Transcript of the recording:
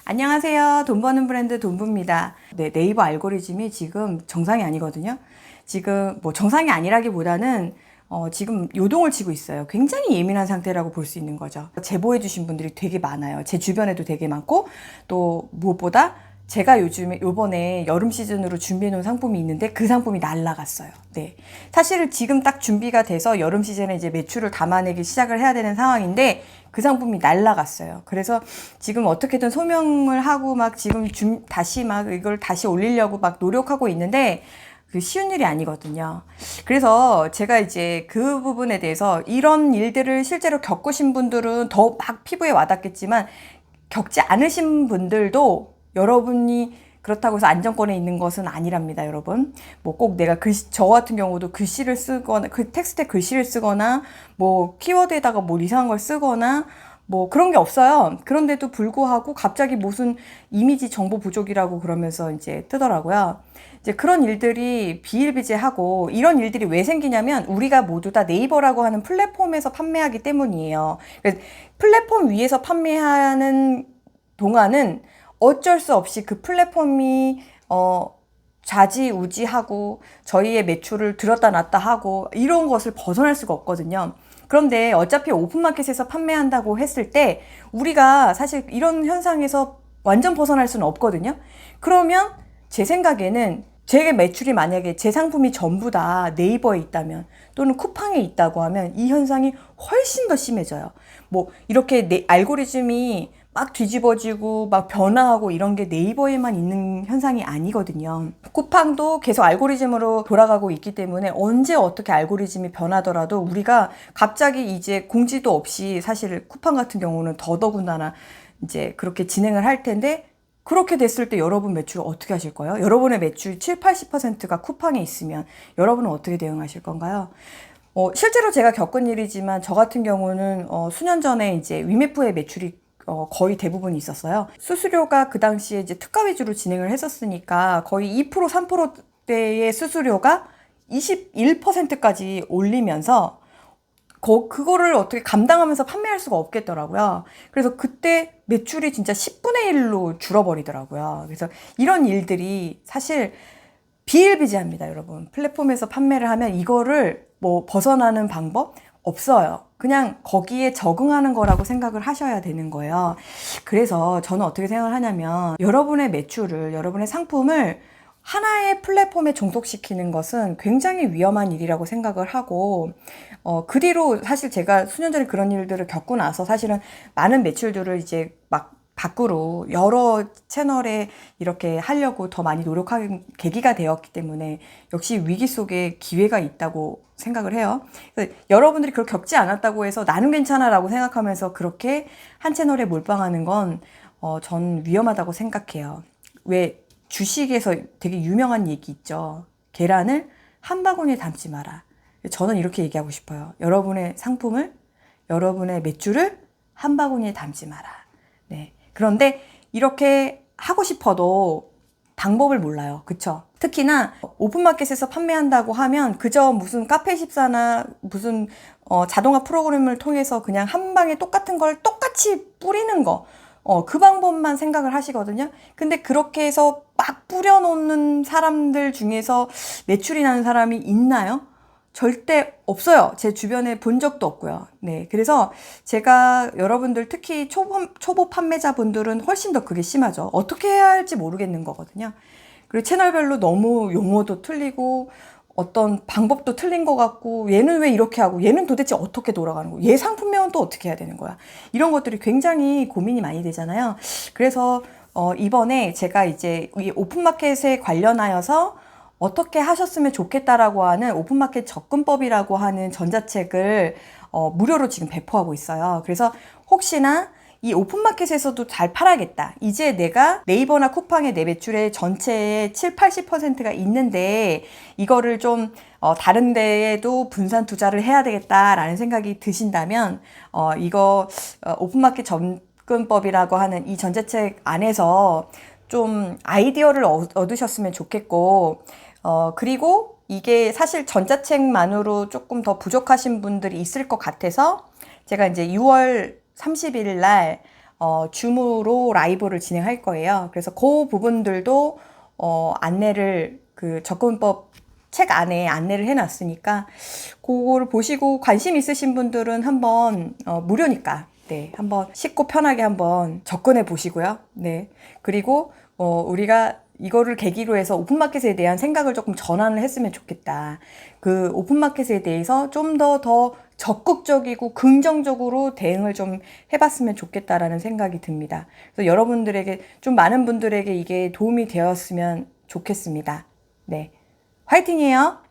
안녕하세요. 돈 버는 브랜드 돈부입니다. 네, 네이버 알고리즘이 지금 정상이 아니거든요. 지금 뭐 정상이 아니라기보다는 지금 요동을 치고 있어요. 굉장히 예민한 상태라고 볼 수 있는 거죠. 제보해 주신 분들이 되게 많아요. 제 주변에도 되게 많고, 또 무엇보다 제가 요번에 여름 시즌으로 준비해 놓은 상품이 있는데 그 상품이 날라갔어요. 네. 사실 지금 딱 준비가 돼서 여름 시즌에 이제 매출을 담아내기 시작을 해야 되는 상황인데 그 상품이 날라갔어요. 그래서 지금 어떻게든 소명을 하고 막 지금 다시 막 이걸 다시 올리려고 막 노력하고 있는데 그 쉬운 일이 아니거든요. 그래서 제가 이제 그 부분에 대해서 이런 일들을 실제로 겪으신 분들은 더 막 피부에 와닿겠지만 겪지 않으신 분들도 여러분이 그렇다고 해서 안정권에 있는 것은 아니랍니다, 여러분. 뭐 꼭 내가 저 같은 경우도 글씨를 쓰거나, 그 텍스트에 글씨를 쓰거나, 뭐 키워드에다가 뭐 이상한 걸 쓰거나, 뭐 그런 게 없어요. 그런데도 불구하고 갑자기 무슨 이미지 정보 부족이라고 그러면서 이제 뜨더라고요. 이제 그런 일들이 비일비재하고 이런 일들이 왜 생기냐면 우리가 모두 다 네이버라고 하는 플랫폼에서 판매하기 때문이에요. 그래서 플랫폼 위에서 판매하는 동안은 어쩔 수 없이 그 플랫폼이 좌지우지하고 저희의 매출을 들었다 놨다 하고 이런 것을 벗어날 수가 없거든요. 그런데 어차피 오픈마켓에서 판매한다고 했을 때 우리가 사실 이런 현상에서 완전 벗어날 수는 없거든요. 그러면 제 생각에는 제 매출이 만약에 제 상품이 전부 다 네이버에 있다면 또는 쿠팡에 있다고 하면 이 현상이 훨씬 더 심해져요. 뭐 이렇게 알고리즘이 막 뒤집어지고 막 변화하고 이런 게 네이버에만 있는 현상이 아니거든요. 쿠팡도 계속 알고리즘으로 돌아가고 있기 때문에 언제 어떻게 알고리즘이 변하더라도 우리가 갑자기 이제 공지도 없이 사실 쿠팡 같은 경우는 더더군다나 이제 그렇게 진행을 할 텐데 그렇게 됐을 때 여러분 매출을 어떻게 하실 거예요? 여러분의 매출 7, 80%가 쿠팡에 있으면 여러분은 어떻게 대응하실 건가요? 실제로 제가 겪은 일이지만 저 같은 경우는 수년 전에 이제 위메프의 매출이 거의 대부분 있었어요. 수수료가 그 당시에 이제 특가 위주로 진행을 했었으니까 거의 2%, 3%대의 수수료가 21%까지 올리면서 그거를 어떻게 감당하면서 판매할 수가 없겠더라고요. 그래서 그때 매출이 진짜 10분의 1로 줄어버리더라고요. 그래서 이런 일들이 사실 비일비재합니다, 여러분. 플랫폼에서 판매를 하면 이거를 뭐 벗어나는 방법 없어요. 그냥 거기에 적응하는 거라고 생각을 하셔야 되는 거예요. 그래서 저는 어떻게 생각을 하냐면 여러분의 매출을, 여러분의 상품을 하나의 플랫폼에 종속시키는 것은 굉장히 위험한 일이라고 생각을 하고, 그 뒤로 사실 제가 수년 전에 그런 일들을 겪고 나서 사실은 많은 매출들을 이제 막 밖으로 여러 채널에 이렇게 하려고 더 많이 노력하는 계기가 되었기 때문에 역시 위기 속에 기회가 있다고 생각을 해요. 여러분들이 그걸 겪지 않았다고 해서 나는 괜찮아 라고 생각하면서 그렇게 한 채널에 몰빵하는 건 전 위험하다고 생각해요. 왜 주식에서 되게 유명한 얘기 있죠. 계란을 한 바구니에 담지 마라. 저는 이렇게 얘기하고 싶어요. 여러분의 상품을, 여러분의 매출을 한 바구니에 담지 마라. 네. 그런데 이렇게 하고 싶어도 방법을 몰라요. 그쵸? 특히나 오픈마켓에서 판매한다고 하면 그저 무슨 카페24나 무슨 자동화 프로그램을 통해서 그냥 한 방에 똑같은 걸 똑같이 뿌리는 거. 그 방법만 생각을 하시거든요. 근데 그렇게 해서 막 뿌려놓는 사람들 중에서 매출이 나는 사람이 있나요? 절대 없어요. 제 주변에 본 적도 없고요. 네. 그래서 제가 여러분들 특히 초보 판매자분들은 훨씬 더 그게 심하죠. 어떻게 해야 할지 모르겠는 거거든요. 그리고 채널별로 너무 용어도 틀리고 어떤 방법도 틀린 것 같고 얘는 왜 이렇게 하고 얘는 도대체 어떻게 돌아가는 거야? 얘 상품명은 또 어떻게 해야 되는 거야? 이런 것들이 굉장히 고민이 많이 되잖아요. 그래서 이번에 제가 이제 이 오픈마켓에 관련하여서 어떻게 하셨으면 좋겠다라고 하는 오픈마켓 접근법이라고 하는 전자책을 무료로 지금 배포하고 있어요. 그래서 혹시나 이 오픈마켓에서도 잘 팔아야겠다. 이제 내가 네이버나 쿠팡의 내 매출의 전체의 7, 80%가 있는데 이거를 좀 다른 데에도 분산 투자를 해야 되겠다라는 생각이 드신다면 이거 오픈마켓 접근법이라고 하는 이 전자책 안에서 좀 아이디어를 얻으셨으면 좋겠고 그리고 이게 사실 전자책만으로 조금 더 부족하신 분들이 있을 것 같아서 제가 이제 6월 30일 날 줌으로 라이브를 진행할 거예요. 그래서 그 부분들도 안내를 그 접근법 책 안에 안내를 해놨으니까 그거를 보시고 관심 있으신 분들은 한번 무료니까 네, 한번 쉽고 편하게 한번 접근해 보시고요. 네. 그리고 우리가 이거를 계기로 해서 오픈마켓에 대한 생각을 조금 전환을 했으면 좋겠다. 그 오픈마켓에 대해서 좀 더 적극적이고 긍정적으로 대응을 좀 해봤으면 좋겠다라는 생각이 듭니다. 그래서 여러분들에게, 좀 많은 분들에게 이게 도움이 되었으면 좋겠습니다. 네. 화이팅이에요!